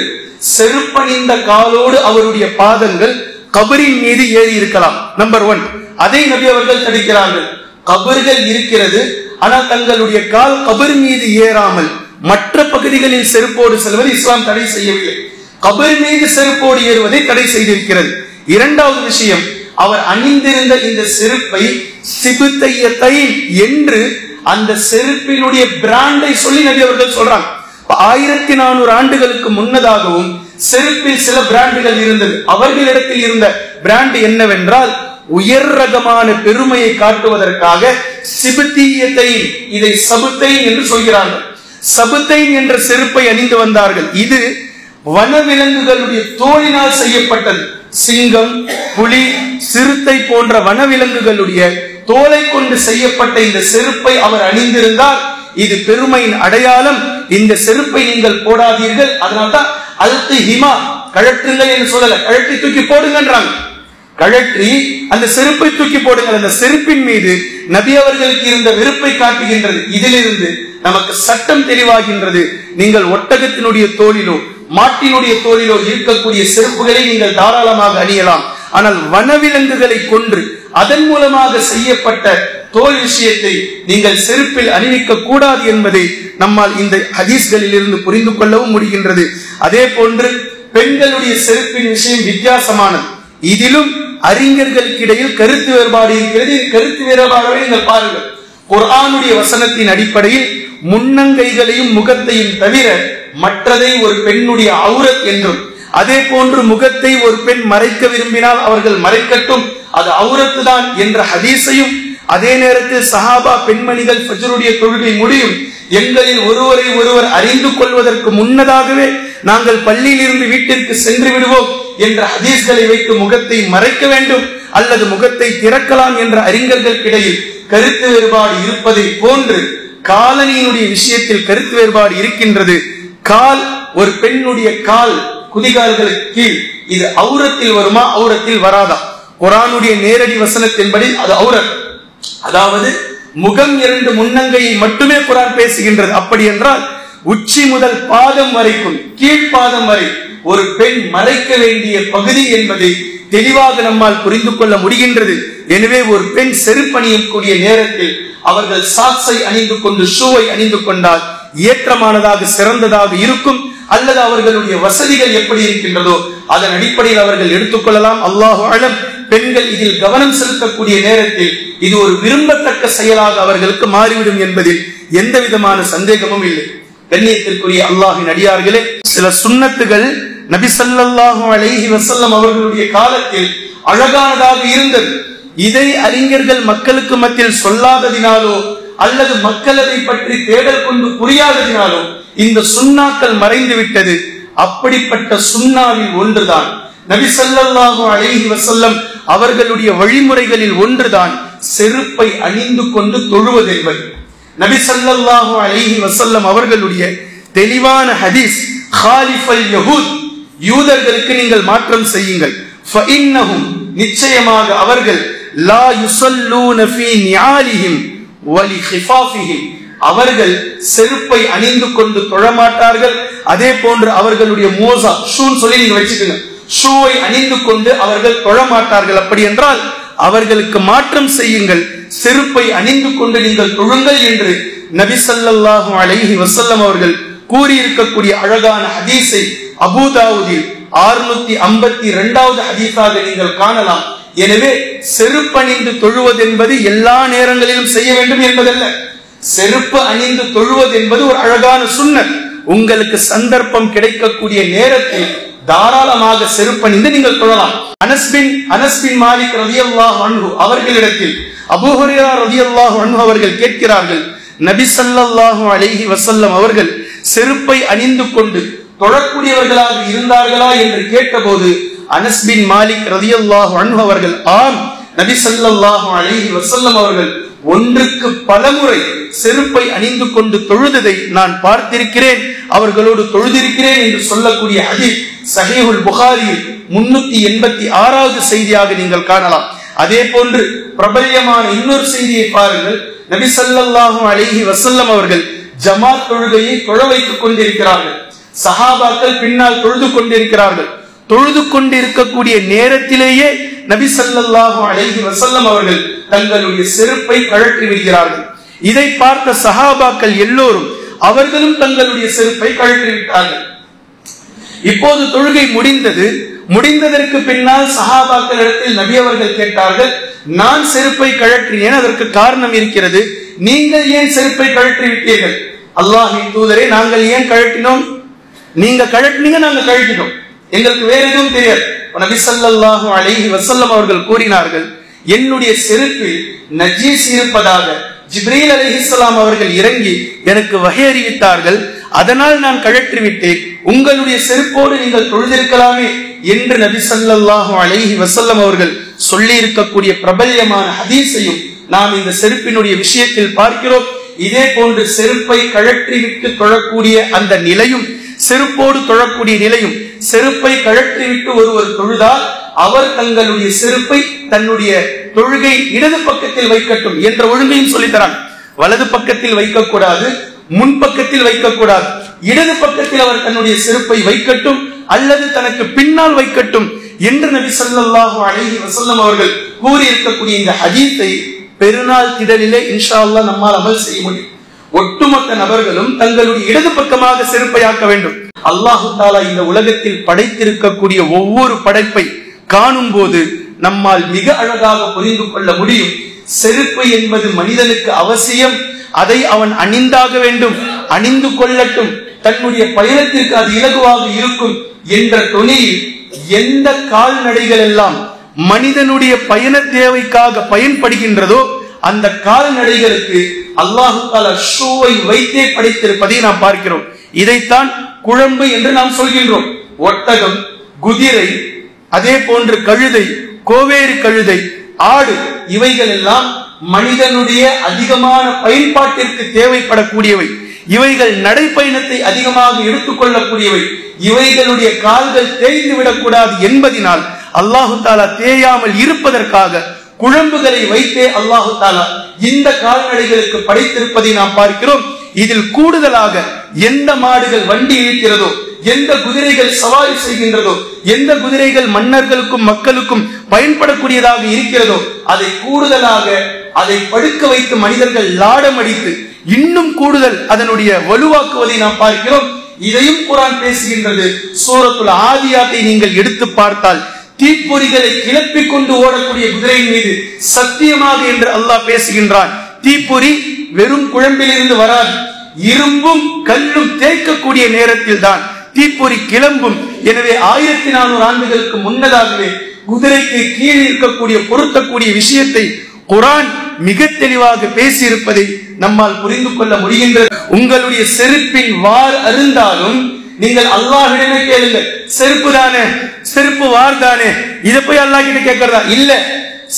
செருப்பணிந்த காலோடு அவருடைய பாதங்கள் கபரின் மீது ஏறி இருக்கலாம். நம்பர் 1, அதை நபி அவர்கள் தடுக்கிறார்கள். கபர்கள் இருக்கிறது, ஆனால் தங்களுடைய கால் கபர் மீது ஏறாமல் மற்ற பகுதிகளில் செருப்போடு செல்வது இஸ்லாம் தடை செய்யவில்லை. கபர் மீது செருப்போடு ஏறுவதை தடை செய்திருக்கிறது. இரண்டாவது விஷயம், அவர் அணிந்திருந்த இந்த செருப்பை சிபுத்தையத்தை என்று அந்த செருப்பினுடைய பிராண்டை சொல்லி நபி அவர்கள் சொல்றாங்க. 1400 ஆண்டுகளுக்கு முன்னதாகவும் செருப்பில் சில பிராண்டுகள் இருந்தது. அவர்களிடத்தில் இருந்த பிராண்ட் என்னவென்றால், உயர் ரகமான பெருமையை காட்டுவதற்காக சிபுத்தியத்தை, இதை சபுத்தை என்று சொல்கிறார்கள். சபுத்தை என்ற செருப்பை அணிந்து வந்தார்கள். இது வனவிலங்குகளுடைய தோலினால் செய்யப்பட்டது. சிங்கம், புலி, சிறுத்தை போன்ற வனவிலங்குகளுடைய தோலை கொண்டு செய்யப்பட்ட இந்த செருப்பை அவர் அணிந்திருந்தால் இது பெருமையின் அடையாளம். இந்த செருப்பை நீங்கள் போடாதீர்கள். அதனால்தான் அல்து ஹிமா, கழற்றுங்கள் என்று சொல்லல, கழற்றி தூக்கி போடுங்கன்றாங்க. கழற்றி அந்த செருப்பை தூக்கி போடுங்கள். அந்த செருப்பின் மீது நபி அவர்களுக்கு இருந்த வெறுப்பை காட்டுகின்றது. இதிலிருந்து நமக்கு சட்டம் தெளிவாகின்றது. நீங்கள் ஒட்டகத்தினுடைய தோலிலோ மாட்டினுடைய தோலிலோ இருக்கக்கூடிய செருப்புகளை நீங்கள் தாராளமாக அணியலாம். ஆனால் வனவிலங்குகளை கொன்று அதன் மூலமாக செய்யப்பட்ட தோல் விஷயத்தை நீங்கள் செருப்பில் அணிவிக்க கூடாது என்பதை நம்மால் இந்த ஹதீஸ்களில் இருந்து புரிந்து கொள்ளவும் முடிகின்றது. அதே போன்று பெண்களுடைய செருப்பின் விஷயம் வித்தியாசமானது. இதிலும் அறிஞர்களுக்கு இடையில் கருத்து வேறுபாடு இருக்கிறது. கருத்து வேறுபாடு நீங்கள் பாருங்கள். குர்ஆனுடைய வசனத்தின் அடிப்படையில் முன்னங்கைகளையும் முகத்தையும் தவிர மற்றதை ஒரு பெண்ணுடைய அவுரத் என்றும், அதே போன்று முகத்தை ஒரு பெண் மறைக்க விரும்பினால் அவர்கள் மறைக்கட்டும், அது அவுரத்து தான் என்ற ஹதீஸையும், அதே நேரத்தில் சஹாபா பெண்மணிகள் ஃபஜ்ருடைய தொழுகை முடியும், எங்களில் ஒருவரை ஒருவர் அறிந்து கொள்வதற்கு முன்னதாகவே நாங்கள் பள்ளியில் இருந்து வீட்டிற்கு சென்று விடுவோம் என்ற ஹதீஸ்களை வைத்து முகத்தை மறைக்க வேண்டும் அல்லது முகத்தை திறக்கலாம் என்ற அறிஞர்களுக்கிடையில் கருத்து வேறுபாடு இருப்பதை போன்று காலனியினுடைய விஷயத்தில் கருத்து வேறுபாடு இருக்கின்றது. கால், ஒரு பெண்ணுடைய கால் குதிகால்களுக்கு கீழ் இது அவுரத்தில் வருமா, அவுரத்தில் வராதா? குர்ஆனுடைய நேரடி வசனத்தின்படி அது அவுரத். அதாவது முகம் 2 முன்னங்கையை மட்டுமே குர்ஆன் பேசுகின்றது. அப்படி என்றால் உச்சி முதல் பாதம் வரைக்கும், கீழ்பாதம் வரை ஒரு பெண் மறைக்க வேண்டிய பகுதி என்பதை தெளிவாக நம்மால் புரிந்து கொள்ள முடிகின்றது. எனவே ஒரு பெண் செருப்பணியக்கூடிய நேரத்தில் அவர்கள் சாக்ஸை அணிந்து கொண்டு ஷூவை அணிந்து கொண்டால் ஏற்றமானதாக சிறந்ததாக இருக்கும். அல்லது அவர்களுடைய வசதிகள் எப்படி இருக்கின்றதோ அதன் அடிப்படையில் அவர்கள் எடுத்துக்கொள்ளலாம். அல்லாஹு அலம். பெண்கள் இதில் கவனம் செலுத்தக்கூடிய நேரத்தில் இது ஒரு விரும்பத்தக்க செயலாக அவர்களுக்கு மாறிவிடும் என்பதில் எந்த விதமான சந்தேகமும் இல்லை. கண்ணியத்திற்குரிய அல்லாஹ்வின் அடியார்களே, சில சுன்னத்துகள் நபி ஸல்லல்லாஹு அலைஹி வஸல்லம் அவர்களுடைய காலத்தில் அழகானதாக இருந்தது. இதை அறிஞர்கள் மக்களுக்கு மத்தியில் சொல்லாததினாலோ அல்லது மக்கள் அதை பற்றி தேடல் கொண்டு புரியாததினாலோ இந்த சுன்னாக்கள் மறைந்து விட்டது. அப்படிப்பட்ட சுன்னாவில் ஒன்றுதான் நபி ஸல்லல்லாஹு அலைஹி வஸல்லம் அவர்களுடைய வழிமுறைகளில் ஒன்றுதான் செருப்பை அணிந்து கொண்டு தொழுவது என்பது. நபி ஸல்லல்லாஹு அலைஹி வஸல்லம் அவர்களுடைய தெளிவான ஹதீஸ், காலிஃபல் யஹூத், யூதர்களுக்கு நீங்கள் மாற்றம் செய்யுங்கள், ஃபஇன்னஹும், நிச்சயமாக அவர்கள், லா யுஸல்லூன ஃபீ நிஆலிஹிம் வலி கிஃபாஃபிஹிம், அவர்கள் செருப்பை அணிந்து கொண்டு தொழமாட்டார்கள். அதே போன்று அவர்களுடைய மோசா, ஷூன்னு சொல்லி நீங்க வச்சுக்கோங்க, ஷூவை அணிந்து கொண்டு அவர்கள் தொழமாட்டார்கள். அப்படி என்றால் அவர்களுக்கு மாற்றம் செய்யுங்கள், செருப்பை அணிந்து கொண்டு நீங்கள் தொழுங்கள் என்று நபி ஸல்லல்லாஹு அலைஹி வஸல்லம் அவர்கள் கூறியிருக்கக்கூடிய அழகான ஹதீஸை அபூதாவுதில் 652வது ஹதீஸாக நீங்கள் காணலாம். எனவே செருப்பணிந்து தொழுவது என்பது எல்லா நேரங்களிலும் செய்ய வேண்டும் என்பதல்ல. செருப்பு அணிந்து தொழுவது என்பது ஒரு அழகான சுன்னத். உங்களுக்கு சந்தர்ப்பம் கிடைக்கக்கூடிய நேரத்தில் தாராளமாக செருப்பணிந்து நீங்கள் தொழலாம். அனஸ் பின் மாலிக் ரலியல்லாஹு அன்ஹு அவர்களிடத்தில் அபூ ஹுரைரா ரலியல்லாஹு அன்ஹு அவர்கள் கேட்கிறார்கள், நபி ஸல்லல்லாஹு அலைஹி வஸல்லம் அவர்கள் செருப்பை அணிந்து கொண்டு தொழக்கூடியவர்களாக இருந்தார்களா என்று கேட்டபோது அனஸ் பின் மாலிக் ரலியல்லாஹு அன்ஹு அவர்கள், ஆம், நபி ஸல்லல்லாஹு அலைஹி வஸல்லம் அவர்கள் ஒன்றுக்கு பலமுறை செருப்பை அணிந்து கொண்டு தொழுததை நான் பார்த்திருக்கிறேன், அவர்களோடு தொழுதிருக்கிறேன் என்று சொல்லக்கூடிய ஹதீஸ் சஹீஹுல் புகாரியில் 386வது செய்தியாக நீங்கள் காணலாம். அதே போன்று பிரபல்யமான இன்னொரு செய்தியை பாருங்கள். நபி ஸல்லல்லாஹு அலைஹி வஸல்லம் அவர்கள் ஜமாத் தொழுகையை தொழ வைத்துக் கொண்டிருக்கிறார்கள். சஹாபாக்கள் பின்னால் தொழுது கொண்டிருக்கிறார்கள். தொழுது கொண்டிருக்கக்கூடிய நேரத்திலேயே நபி ஸல்லல்லாஹு அலைஹி வஸல்லம் அவர்கள் தங்களுடைய செருப்பை கழற்றி விடுகிறார்கள். இதை பார்த்த சஹாபாக்கள் எல்லோரும் அவர்களும் தங்களுடைய செருப்பை கழற்றி விட்டார்கள். இப்போது தொழுகை முடிந்ததற்கு பின்னால் சஹாபாக்கள் இடத்தில் நபி அவர்கள் கேட்டார்கள், நான் செருப்பை கழற்றினேன், அதற்கு காரணம் இருக்கிறது, நீங்கள் ஏன் செருப்பை கழற்றி விட்டீர்கள்? அல்லாஹ்வின் தூதரே, நாங்கள் ஏன் கழற்றினோம்? நீங்க கழற்றினீங்க, நாங்க கழற்றினோம், எங்களுக்கு வேற எதுவும் தெரியாது. நபி ஸல்லல்லாஹு அலைஹி வஸல்லம் அவர்கள் கூறினார்கள், என்னுடைய செருப்பில் நஜீஸ் இருப்பதாக ஜிப்ரீல் அலைஹிஸ்ஸலாம் அவர்கள் இறங்கி எனக்கு வகை அறிவித்தார்கள், அதனால் நான் கழற்றி விட்டேன், உங்களுடைய செருப்போடு நீங்கள் தொழுதிருக்கலாமே என்று நபி ஸல்லல்லாஹு அலைஹி வஸல்லம் அவர்கள் சொல்லி இருக்கக்கூடிய பிரபல்யமான ஹதீஸையும் நாம் இந்த செருப்பினுடைய விஷயத்தில் பார்க்கிறோம். இதே போன்று செருப்பை கழற்றி விட்டு தொழக்கூடிய அந்த நிலையும், செருப்போடு தொழக்கூடிய நிலையும், செருப்பை கழற்றி விட்டு ஒருவர் தொழுதால் அவர் தங்களுடைய செருப்பை தன்னுடைய தொழுகை இடது பக்கத்தில் வைக்கட்டும் என்ற ஒழுங்கையும் சொல்லித்தராங்க. வலது பக்கத்தில் வைக்கக்கூடாது, முன்பக்கத்தில் வைக்கக்கூடாது, இடது பக்கத்தில் அவர் தன்னுடைய செருப்பை வைக்கட்டும் அல்லது தனக்கு பின்னால் வைக்கட்டும் என்று நபி ஸல்லல்லாஹு அலைஹி வஸல்லம் அவர்கள் கூறி இருக்கக்கூடிய இந்த ஹதீஸை பெருநாள் திடலிலே இன்ஷா அல்லாஹ் நம்மால் அமல் செய்ய முடியும். ஒட்டுமொத்த நபர்களும் தங்களுடைய இடது பக்கமாக செருப்பை ஆக்க வேண்டும். அல்லாஹு தஆலா இந்த உலகத்தில் படைத்திருக்கக்கூடிய ஒவ்வொரு படைப்பை காணும் போது நம்மால் மிக அழகாக புரிந்து கொள்ள முடியும். செருப்பு என்பது மனிதனுக்கு அவசியம், அதை அவன் அணிந்தாக வேண்டும், அணிந்து கொள்ளட்டும், தன்னுடைய பயணத்திற்கு அது இலகுவாக இருக்கும் என்ற தொனியில் எந்த கால்நடைகள் எல்லாம் மனிதனுடைய பயண தேவைக்காக பயன்படுகின்றதோ அந்த கால்நடைகளுக்கு அல்லாஹு தஆலா ஷூவை வைத்தே படைத்திருப்பதை நாம் பார்க்கிறோம். இதைத்தான் குழம்பு என்று நாம் சொல்கின்றோம். ஒட்டகம், குதிரை, அதே போன்று கழுதை, கோவேறு கழுதை, ஆடு, இவைகள் எல்லாம் மனிதனுடைய அதிகமான பயன்பாட்டிற்கு தேவைப்படக்கூடியவை. இவைகள் நடைப்பயணத்தை அதிகமாக எடுத்துக்கொள்ளக்கூடியவை. இவைகளுடைய கால்கள் தேய்ந்து விடக்கூடாது என்பதினால் அல்லாஹு தஆலா தேயாமல் இருப்பதற்காக குழம்புகளை வைத்தே அல்லாஹு தஆலா இந்த கால்நடைகளுக்கு படைத்திருப்பதை நாம் பார்க்கிறோம். இதில் கூடுதலாக எந்த மாடுகள் வண்டி இழுக்கிறதோ, எந்த குதிரைகள் சவாரி செய்கின்றதோ, எந்த குதிரைகள் மன்னர்களுக்கும் மக்களுக்கும் பயன்படக்கூடியதாக இருக்கிறதோ அதை கூடுதலாக அதை படுக்க வைத்து மனிதர்கள் லாடம் அடித்து இன்னும் கூடுதல் அதனுடைய வலுவாக்குவதை நாம் பார்க்கிறோம். இதையும் குர்ஆன் பேசுகின்றது. சூரத்துல் ஆதியாத்தை நீங்கள் எடுத்து பார்த்தால் தீப்பொறிகளை கிளப்பிக் கொண்டு ஓடக்கூடிய குதிரையின் மீது சத்தியமாக என்று அல்லாஹ் பேசுகின்றான். தீப்பொறி வெறும் குழம்பிலிருந்து வராது, இரும்பும் கல்லும் தேய்க்கக்கூடிய நேரத்தில் தான் தீப்பொறி கிளம்பும். எனவே 1400 ஆண்டுகளுக்கு முன்னதாகவே குதிரைக்கு கீழே இருக்கக்கூடிய பொருத்தக்கூடிய விஷயத்தை குர்ஆன் மிக தெளிவாக பேசியிருப்பதை நம்மால் புரிந்து கொள்ள முடிகின்றது. உங்களுடைய செருப்பின் வார் அருந்தாலும் நீங்கள் அல்லாஹ்விடமே கேளுங்கள். செருப்பு தானே, செருப்பு வார் தானே, இதை போய் அல்லாஹ் கிட்ட கேட்கறதா? இல்ல,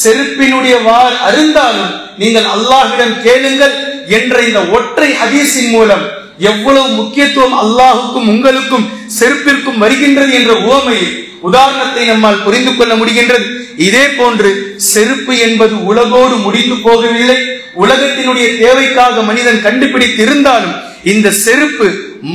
செருப்பினுடைய வார் அருந்தாலும் நீங்கள் அல்லாஹ்விடம் கேளுங்கள் என்ற இந்த ஒற்றை ஹதீஸின் மூலம் எவ்வளவு முக்கியத்துவம் அல்லாஹுக்கும் உங்களுக்கும் செருப்பிற்கும் வருகின்றது என்ற உவமையை, உதாரணத்தை நம்மால் புரிந்து கொள்ள முடிகின்றது. இதே போன்று செருப்பு என்பது உலகோடு முடிந்து போகவில்லை. உலகத்தினுடைய தேவைக்காக மனிதன் கண்டுபிடித்து இருந்தாலும் இந்த செருப்பு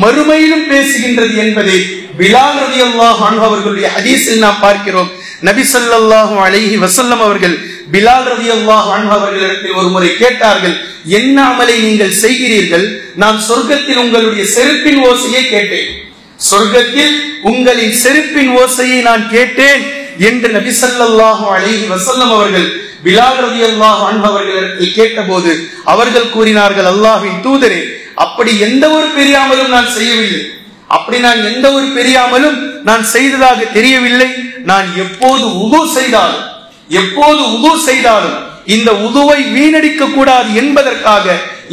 மறுமையிலும் பேசுகின்றது என்பதை பிலால் ரலியல்லாஹு அன்ஹு அவர்களுடைய ஹதீஸில் நாம் பார்க்கிறோம். நபி ஸல்லல்லாஹு அலைஹி வஸல்லம் அவர்கள் பிலால் ரலியல்லாஹு அன்ஹு அவர்களிடத்தில் ஒரு முறை கேட்டார்கள், என்ன அமலை நீங்கள் செய்கிறீர்கள்? நான் சொர்க்கத்தில் உங்களுடைய செருப்பின் ஓசையை கேட்டேன், சொர்க்கத்தில் உங்களின் செருப்பின் ஓசையை நான் கேட்டேன் என்று நபி ஸல்லல்லாஹு அலைஹி வஸல்லம் அவர்கள் பிலால் ரலியல்லாஹு அன்ஹு அவர்களிடத்தில் கேட்டபோது அவர்கள் கூறினார்கள், அல்லாஹ்வின் தூதரே, அப்படி எந்த ஒரு பெரிய அமலும் நான் செய்யவில்லை, அப்படி நான் எந்த ஒரு பெரிய அமலும் நான் செய்ததாக தெரியவில்லை. நான் எப்போது உது செய்தாலும் இந்த உதுவை வீணடிக்க கூடாது என்பதற்காக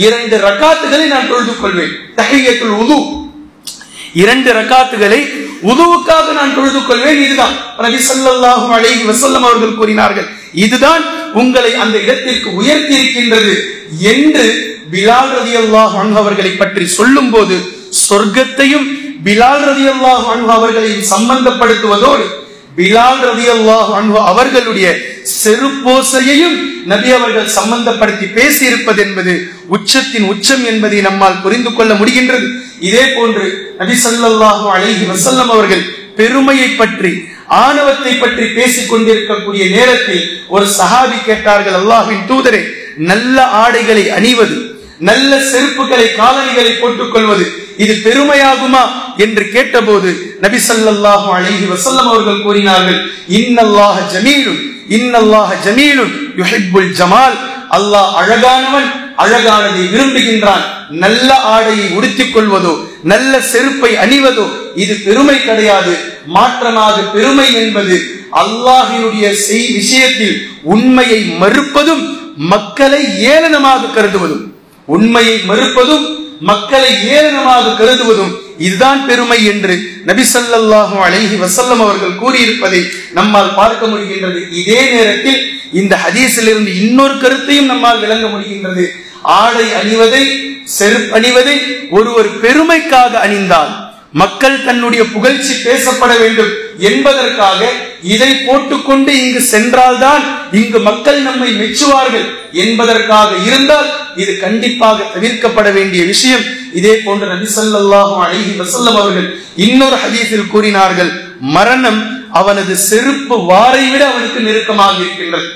2 ரக்காத்துகளை நான் தொழுது கொள்வேன். தஹிய்யத்துல் உது, 2 ரக்காத்துகளை உதுவுக்காக நான் தொழுது கொள்வேன். இதுதான் நபி ஸல்லல்லாஹு அலைஹி வஸல்லம் அவர்கள் கூறினார்கள், இதுதான் உங்களை அந்த இடத்திற்கு உயர்த்தி இருக்கின்றது என்று பிலால் ரலியல்லாஹு அன்ஹு அவர்களை பற்றி சொல்லும் போது சொர்க்கத்தையும் பிலால் ரலியல்லாஹு அன்ஹு அவர்களையும் சம்பந்தப்படுத்துவதோடு பிலால் ரலியல்லாஹு அன்ஹு அவர்களுடைய செருப்போசையையும் நபி அவர்கள் சம்பந்தப்படுத்தி பேசி இருப்பது என்பது உச்சத்தின் உச்சம் என்பதை நம்மால் புரிந்து கொள்ள முடிகின்றது. இதே போன்று நபி ஸல்லல்லாஹு அலைஹி வஸல்லம் அவர்கள் பெருமையை பற்றி ஆணவத்தை பற்றி பேசிக் கொண்டிருக்கக்கூடிய நேரத்தில் ஒரு சஹாபி கேட்டார்கள், அல்லாஹ்வின் தூதரே, நல்ல ஆடைகளை அணிவது, நல்ல செருப்புகளை காலணிகளை போட்டுக் கொள்வது இது பெருமையாகுமா என்று கேட்டபோது நபி ஸல்லல்லாஹு அலைஹி வஸல்லம் அவர்கள் கூறினார்கள், இன்னல்லாஹ ஜமீலுன் இன்னல்லாஹ ஜமீலுன் யுஹிப்புல் ஜமால். அல்லாஹ் அழகானவன், அழகானதை விரும்புகின்றான். நல்ல ஆடையை உடுத்திக் கொள்வதோ நல்ல செருப்பை அணிவதோ இது பெருமை கிடையாது. மாற்றமாக பெருமை என்பது அல்லாஹ்வினுடைய விஷயத்தில் உண்மையை மறுப்பதும் மக்களை ஏளனமாக கருதுவதும், உண்மையை மறுப்பதும் மக்களை ஏளனமாக கருதுவதும் இதுதான் பெருமை என்று நபி ஸல்லல்லாஹு அலைஹி வஸல்லம் அவர்கள் கூறியிருப்பதை நம்மால் பார்க்க முடிகின்றது. இதே நேரத்தில் இந்த ஹதீஸிலிருந்து இன்னொரு கருத்தையும் நம்மால் விளங்க முடிகின்றது. ஆடை அணிவதை, செருப்பு அணிவதை ஒருவர் பெருமைக்காக அணிந்தால், மக்கள் தன்னுடைய புகழ்ச்சி பேசப்பட வேண்டும் என்பதற்காக இதை போட்டுக்கொண்டு இங்கு சென்றால்தான் இங்கு மக்கள் நம்மை மெச்சுவார்கள் என்பதற்காக இருந்தால் இது கண்டிப்பாக தவிர்க்கப்பட வேண்டிய விஷயம். இதே போன்ற நபி ஸல்லல்லாஹு அலைஹி வஸல்லம் அவர்கள் இன்னொரு ஹதீஸில் கூறினார்கள், மரணம் அவனது செருப்பு வாரை விட அவனுக்கு நெருக்கமாக இருக்கின்றது.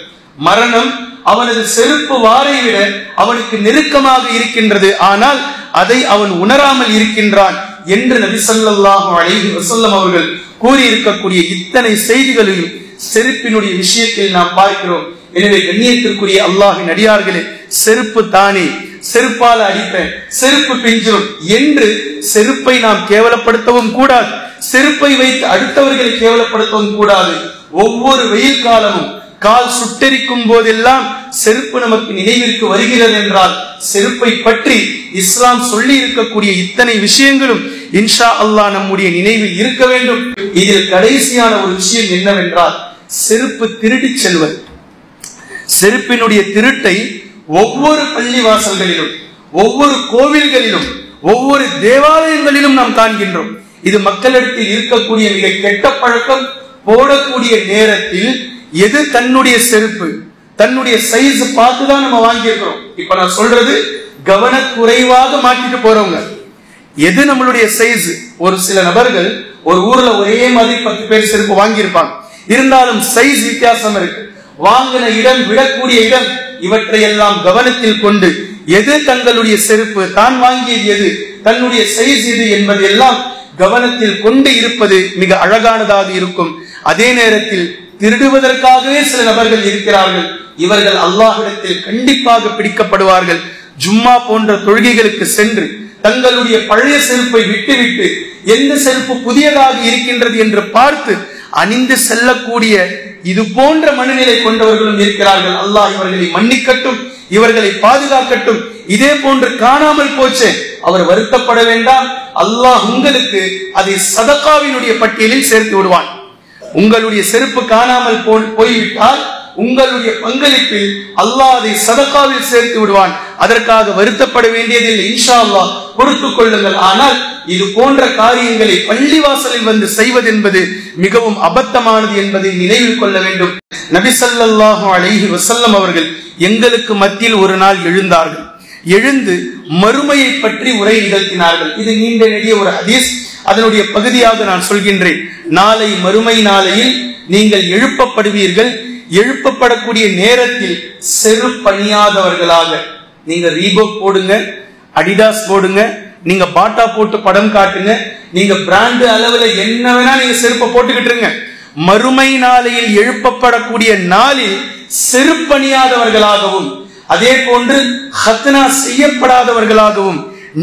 மரணம் அவனது செருப்பு வாரை விட அவனுக்கு நெருக்கமாக இருக்கின்றது, ஆனால் அதை அவன் உணராமல் இருக்கின்றான் என்று நபி ஸல்லல்லாஹு அலைஹி வஸல்லம் அவர்கள் கூறியிருக்கக்கூடிய இத்தனை செய்திகளையும் செருப்பினுடைய விஷயத்தில் நாம் பார்க்கிறோம். எனவே கண்ணியத்திற்குரிய அல்லாஹ்வின் அடியார்களே, செருப்பு தானே, செருப்பால அடிப்பேன், செருப்பு பிஞ்சிரும் என்று செருப்பை நாம் கேவலப்படுத்தவும் கூடாது, செருப்பை வைத்து அடுத்தவர்களை கேவலப்படுத்தவும் கூடாது. ஒவ்வொரு வெயில் காலமும் கால் சுட்டெரிக்கும் போதெல்லாம் செருப்பு நமக்கு நினைவிற்கு வருகிறது என்றால் செருப்பை பற்றி இஸ்லாம் சொல்லி இருக்கக்கூடிய இத்தனை விஷயங்களும் இன்ஷா அல்லாஹ் நம்முடைய நினைவில் இருக்க வேண்டும். இதில் கடைசியான ஒரு விஷயம் என்னவென்றால் செருப்பு திருடி செல்வது. செருப்பினுடைய திருட்டை ஒவ்வொரு பள்ளிவாசல்களிலும், ஒவ்வொரு கோவில்களிலும், ஒவ்வொரு தேவாலயங்களிலும் நாம் காண்கின்றோம். இது மக்களிடத்தில் இருக்கக்கூடிய மிக கெட்ட பழக்கம். போடக்கூடிய நேரத்தில் எது தன்னுடைய செருப்பு, தன்னுடைய சைஸ் பார்த்துதான் நம்ம வாங்கி இருக்கிறோம். இப்ப நான் சொல்றது கவனக்குறைவாக மாட்டிட்டு போறவங்க, எது நம்மளுடைய சைஸ். ஒரு சில நபர்கள் ஒரு ஊர்ல ஒரே மாதிரி 10 பேர் செருப்பு வாங்கி இருப்பாங்க, இருந்தாலும் சைஸ் வித்தியாசம் இருக்கு, வாங்கின இடம், விடக்கூடிய இடம், இவற்றையெல்லாம் கவனத்தில் கொண்டு எது தங்களுடைய செருப்பு, தான் வாங்கியது எது, தன்னுடைய சைஸ் எது என்பது எல்லாம் கவனத்தில் கொண்டு இருப்பது மிக அழகானதாக இருக்கும். அதே நேரத்தில் திருடுவதற்காகவே சில நபர்கள் இருக்கிறார்கள். இவர்கள் அல்லாஹ்விடத்தில் கண்டிப்பாக பிடிக்கப்படுவார்கள். ஜும்மா போன்ற தொழுகைகளுக்கு சென்று தங்களுடைய பழைய செருப்பை விட்டுவிட்டு எந்த செருப்பு புதியதாக இருக்கின்றது என்று பார்த்து அணிந்து செல்லக்கூடிய இது போன்ற மனநிலை கொண்டவர்களும் இருக்கிறார்கள். அல்லாஹ் இவர்களை மன்னிக்கட்டும், இவர்களை பாதுகாக்கட்டும். இதே போன்று காணாமல் போச்சே, அவர் வருத்தப்பட வேண்டாம். அல்லாஹ் உங்களுக்கு அதை சதகாவினுடைய பட்டியலில் சேர்த்து விடுவான். உங்களுடைய செருப்பு காணாமல் போய்விட்டால் உங்களுடைய பங்களிப்பில் அல்லாஹ் அதை சதகாவில் சேர்த்து விடுவான். அதற்காக வருத்தப்பட வேண்டியதில்லை, இன்ஷா அல்லாஹ் பொறுத்துக் கொள்ளுங்கள். ஆனால் இது போன்ற காரியங்களை பள்ளிவாசலில் வந்து செய்வது என்பது மிகவும் அபத்தமானது என்பதை நினைவில் கொள்ள வேண்டும். நபி ஸல்லல்லாஹு அலைஹி வஸல்லம் அவர்கள் எங்களுக்கு மத்தியில் ஒரு நாள் எழுந்தார்கள். எழுந்து மறுமையை பற்றி உரை நிகழ்த்தினார்கள். இது நீண்ட நெடிய ஒரு ஹதீஸ், அதனுடைய பகுதியாக நான் சொல்கின்றேன். நாளை மறுமை நாளையில் நீங்கள் எழுப்பப்படுவீர்கள். எழுப்பப்படக்கூடிய நேரத்தில் செருப்பணியாதவர்களாக, நீங்க ரீபோக் போடுங்க, அடிடாஸ் போடுங்க, நீங்க பாட்டா போட்டு படம் காட்டுங்க, நீங்க பிராண்ட் அளவுல என்ன வேணா நீங்க செருப்பை போட்டுக்கிட்டுருங்க. மறுமை நாளையில் எழுப்பப்படக்கூடிய நாளில் செருப்பணியாதவர்களாகவும், அதே போன்று ஹத்னா செய்யப்படாதவர்களாகவும்,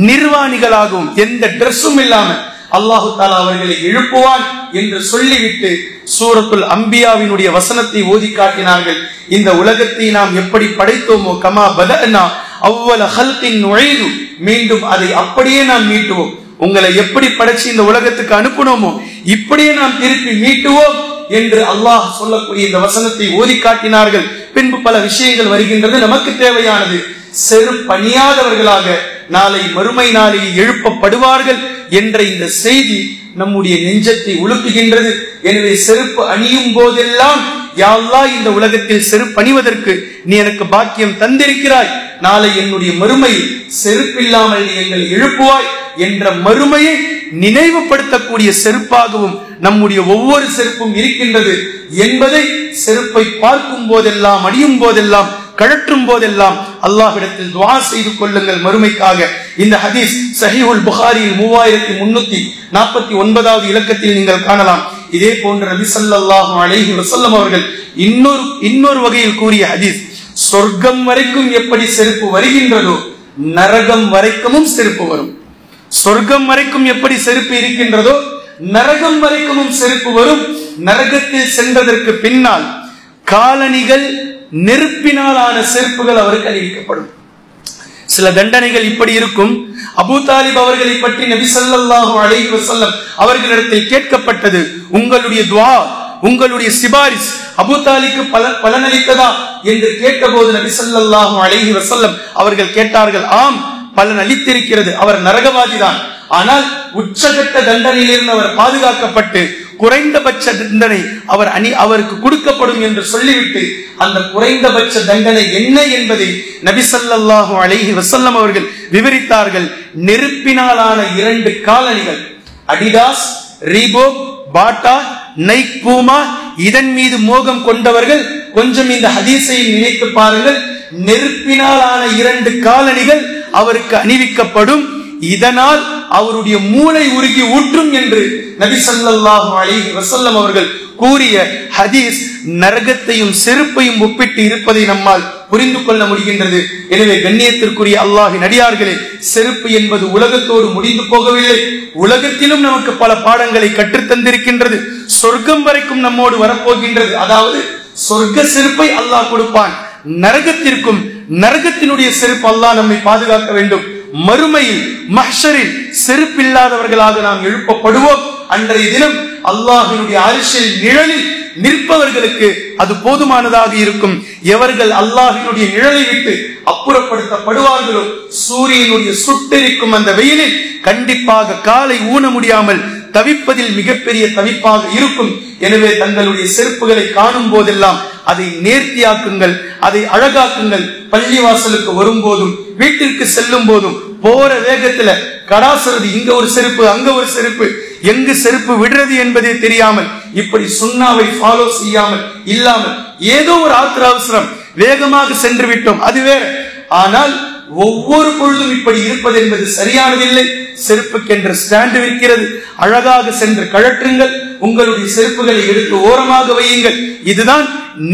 நிர்வாணிகளாகவும், எந்த டிரெஸ்ஸும் இல்லாம அல்லாஹு தஆலா அவர்களை எழுப்புவான் என்று சொல்லிவிட்டு சூரத்துல் அம்பியாவினுடைய வசனத்தை ஓதி காட்டினார்கள். இந்த உலகத்தை நாம் எப்படி படைத்தோமோ, கமா பதஅனா அவ்வல ஹல்கின் நுஈது, மீண்டும் அதை அப்படியே நாம் மீட்டுவோம். உங்களை எப்படி படைச்சு இந்த உலகத்துக்கு அனுப்பினோமோ இப்படியே நாம் திருப்பி மீட்டுவோம் என்று அல்லாஹ் சொல்லக்கூடிய இந்த வசனத்தை ஓதி காட்டினார்கள். பின்பு பல விஷயங்கள் வருகின்றது. நமக்கு தேவையானது செருப்பணியாதவர்களாக நாளை மறுமை நாளில் எழுப்பப்படுவார்கள் என்ற இந்த செய்தி நம்முடைய நெஞ்சத்தை உலுக்குகின்றது. எனவே செருப்பு அணியும் போதெல்லாம், யா அல்லாஹ், இந்த உலகத்தில் செருப்பு அணிவதற்கு நீ எனக்கு பாக்கியம் தந்திருக்கிறாய், நாளை என்னுடைய மறுமை செருப்பில்லாமல் நீ எங்களை எழுப்புவாய் என்ற மறுமையை நினைவுபடுத்தக்கூடிய செருப்பாகவும் நம்முடைய ஒவ்வொரு செருப்பும் இருக்கின்றது என்பதை செருப்பை பார்க்கும் போதெல்லாம், அணியும் போதெல்லாம், கழற்றும் போதெல்லாம் அல்லாஹ்விடத்தில் துஆ செய்து கொள்ளுங்கள் மறுமைக்காக. இந்த ஹதீஸ் சஹீஹுல் புகாரியில் 3349வது இலக்கத்தில் நீங்கள் காணலாம். இதே போன்ற நபி ஸல்லல்லாஹு அலைஹி வஸல்லம் அவர்கள் இன்னொரு வகையில் கூறிய ஹதீஸ், சொர்க்கம் வரைக்கும் எப்படி செருப்பு வருகின்றதோ நரகம் வரைக்கும் செருப்பு வரும். சொர்க்கம் வரைக்கும் எப்படி செருப்பு இருக்கின்றதோ நரகம் வரைக்கும் செருப்பு வரும். நரகத்தில் சென்றதற்கு பின்னால் காலணிகள், நெருப்பினால் ஆன செருப்புகள் அவருக்கு அணிவிக்கப்படும். சில தண்டனைகள் இப்படி இருக்கும். அபூ தாலிப் அவர்களை பற்றி நபி ஸல்லல்லாஹு அலைஹி வஸல்லம் அவர்களிடத்தில் கேட்கப்பட்டது, உங்களுடைய துஆ, உங்களுடைய சிபாரிஸ் அபூ தாலிப்க்கு பலனளித்ததா என்று கேட்டபோது நபி ஸல்லல்லாஹு அலைஹி வஸல்லம் அவர்கள் கேட்டார்கள், ஆம், பலன் அளித்திருக்கிறது. அவர் நரகவாதிதான், ஆனால் உச்சகட்ட தண்டனையிலிருந்து அவர் பாதுகாக்கப்பட்டு குறைந்தபட்ச தண்டனை அவருக்கு கொடுக்கப்படும் என்று சொல்லிவிட்டு அந்த குறைந்தபட்ச தண்டனை என்ன என்பதை நபி ஸல்லல்லாஹு அலைஹி வஸல்லம் அவர்கள் விவரித்தார்கள். நெருப்பினாலான 2 காலணிகள், அடிடாஸ், ரீபோக், பாட்டா, நைக், பூமா, இதன் மீது மோகம் கொண்டவர்கள் கொஞ்சம் இந்த ஹதீஸை நினைத்து பாருங்கள். நெருப்பினாலான 2 காலணிகள் அவருக்கு அணிவிக்கப்படும். இதனால் அவருடைய மூளை உருகி ஊற்றும் என்று நபி ஸல்லல்லாஹு அலைஹி வஸல்லம் அவர்கள் கூறிய ஹதீஸ் நரகத்தையும் செருப்பையும் ஒப்பிட்டு இருப்பதை நம்மால் புரிந்து கொள்ள முடிகின்றது. எனவே கண்ணியத்திற்குரிய அல்லாஹ்வின் அடியார்களே, செருப்பு என்பது உலகத்தோடு முடிந்து போகவில்லை. உலகத்திலும் நமக்கு பல பாடங்களை கற்றுத்தந்திருக்கின்றது. சொர்க்கம் வரைக்கும் நம்மோடு வரப்போகின்றது. அதாவது சொர்க்க செருப்பை அல்லாஹ் கொடுப்பான். நரகத்திற்கும் நரகத்தினுடைய செருப்பு அல்லாஹ் நம்மை பாதுகாக்க வேண்டும். மறுமையில் மஹ்ஷரில் செருப்பில்லாதவர்களாக நாம் எழுப்பப்படுவோம். அன்றைய தினம் அல்லாஹ்வினுடைய அர்ஷில் நிழலில் நிற்பவர்களுக்கு அது போதுமானதாக இருக்கும். எவர்கள் அல்லாஹ்வினுடைய நிழலை விட்டு அப்புறப்படுத்தப்படுவார்களோ சூரியனுடைய சுட்டெரிக்கும் அந்த வெயிலில் கண்டிப்பாக காலை ஊன முடியாமல் தவிப்பதில் மிகப்பெரிய தவிப்பாக இருக்கும். எனவே தங்களுடைய செருப்புகளை காணும் போதெல்லாம் அதை நேர்த்தியாக்குங்கள், அதை அழகாக்குங்கள். பள்ளிவாசலுக்கு வரும்போதும் வீட்டிற்கு செல்லும் போதும் போற வேகத்துல கடாசரது, இங்க ஒரு செருப்பு, அங்க ஒரு செருப்பு, எங்கு செருப்பு விடுறது என்பதே தெரியாமல், இப்படி சுன்னாவை ஃபாலோ செய்யாமல் இல்லாமல் ஏதோ ஒரு ஆத்திர அவசரம் வேகமாக சென்று விட்டோம், அது வேற. ஆனால் ஒவ்வொரு பொழுதும் இப்படி இருப்பது என்பது சரியானதில்லை. செருப்புக்கென்று ஸ்டாண்ட் இருக்கிறது. அழகாக சென்று கழற்றுங்கள். உங்களுடைய செருப்புகளை எடுத்து ஓரமாக வையுங்கள். இதுதான்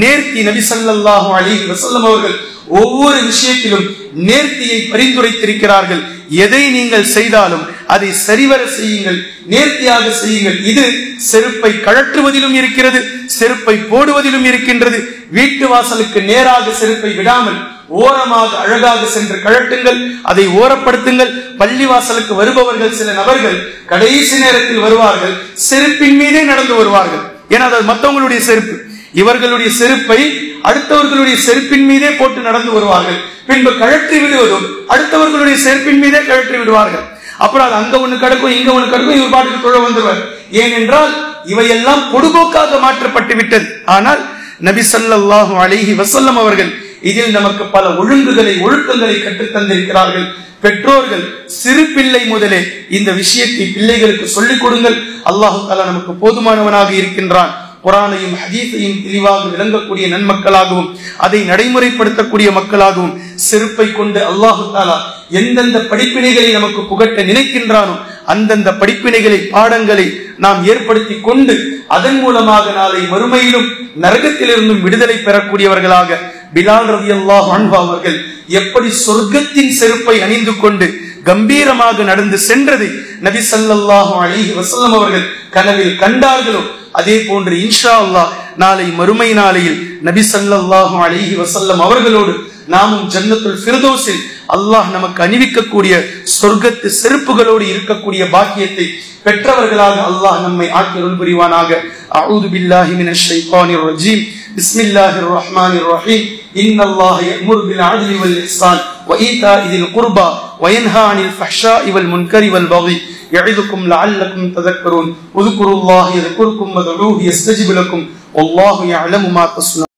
நேர்த்தி. நபி ஸல்லல்லாஹு அலைஹி வஸல்லம் அவர்கள் ஒவ்வொரு விஷயத்திலும் நேர்த்தியை பரிந்துரைத்திருக்கிறார்கள். எதை நீங்கள் செய்தாலும் அதை சரிவர செய்யுங்கள், நேர்த்தியாக செய்யுங்கள். இது செருப்பை கழற்றுவதிலும் இருக்கிறது, செருப்பை போடுவதிலும் இருக்கின்றது. வீட்டு வாசலுக்கு நேராக செருப்பை விடாமல் ஓரமாக அழகாக சென்று கழட்டுங்கள், அதை ஓரப்படுத்துங்கள். பள்ளி வாசலுக்கு வருபவர்கள் சில நபர்கள் கடைசி நேரத்தில் வருவார்கள், செருப்பின் மீதே நடந்து வருவார்கள். ஏன்னா அது மற்றவங்களுடைய செருப்பு. இவர்களுடைய செருப்பை அடுத்தவர்களுடைய செருப்பின் மீதே போட்டு நடந்து வருவார்கள். பின்பு கழற்றி விடுவதும் அடுத்தவர்களுடைய செருப்பின் மீதே கழற்றி விடுவார்கள். அப்புறம் அது அங்க ஒண்ணு கிடக்கும், இங்க ஒண்ணு கிடக்கும், இவர் பாட்டுக்கு தொழ வந்துருவார். ஏனென்றால் இவையெல்லாம் பொடுபோக்காக மாற்றப்பட்டு விட்டது. ஆனால் நபி ஸல்லல்லாஹு அலைஹி வஸல்லம் அவர்கள் இதில் நமக்கு பல ஒழுக்கங்களை கற்றுத் தந்திருக்கிறார்கள். பெற்றோர்கள் சிறு பிள்ளை முதலே இந்த விஷயத்தை பிள்ளைகளுக்கு சொல்லிக் கொடுங்கள். அல்லாஹு தஆலா நமக்கு போதுமானவனாக இருக்கின்றான். குர்ஆனையும் ஹதீஸையும் தெளிவாக விளங்கக்கூடிய நன்மக்களாகவும் அதை நடைமுறைப்படுத்தக்கூடிய மக்களாகவும் செருப்பை கொண்டு அல்லாஹு தஆலா எந்தெந்த படிப்பினைகளை நமக்கு புகட்ட நினைக்கின்றானோ அந்தந்த படிப்பினைகளை, பாடங்களை நாம் ஏற்படுத்தி கொண்டு அதன் மூலமாக நாளை மறுமையிலும் நரகத்திலிருந்தும் விடுதலை பெறக்கூடியவர்களாக பிலால் ரலியல்லாஹு அன்ஹு அவர்கள் எப்படி சொர்க்கத்தின் செருப்பை அணிந்து கொண்டு கம்பீரமாக நடந்து சென்றதை நபி ஸல்லல்லாஹு அலைஹி வஸல்லம் அவர்கள் கனவில் கண்டார்களோ அதே போன்று இன்ஷா அல்லாஹ் நாளை மறுமை நாளையில் நபி ஸல்லல்லாஹு அலைஹி வஸல்லம் அவர்களோடு நாமும் ஜன்னத்துல் ஃபிர்தௌஸில் அல்லாஹ் நமக்கு அணிவிக்கக்கூடிய சொர்க்கத்து செருப்புகளோடு இருக்கக்கூடிய பாக்கியத்தை பெற்றவர்களாக அல்லாஹ் நம்மை ஆக்கி அருள் புரிவானாக. அஊது பில்லாஹி மினஷ் ஷைத்தானிர் ரஜீம். பிஸ்மில்லாஹிர் ரஹ்மானிர் ரஹீம். இன்னல்லாஹ யஅமுரு பில் அத்லி வல் இஹ்சான் வ ஈதாஇ தில் குர்பா வ யன்ஹா அனில் ஃபஹ்ஷாஇ வல் முன்கரி வல் பகி யஇதுக்கும் லஅல்லக்கும் ததக்கரூன். உذ்குருல்லாஹ யذ்குருக்கும் வதுஊஹு யஸ்தஜிப் லக்கும் வல்லாஹு யஅலமு மா தஸ்னூன்.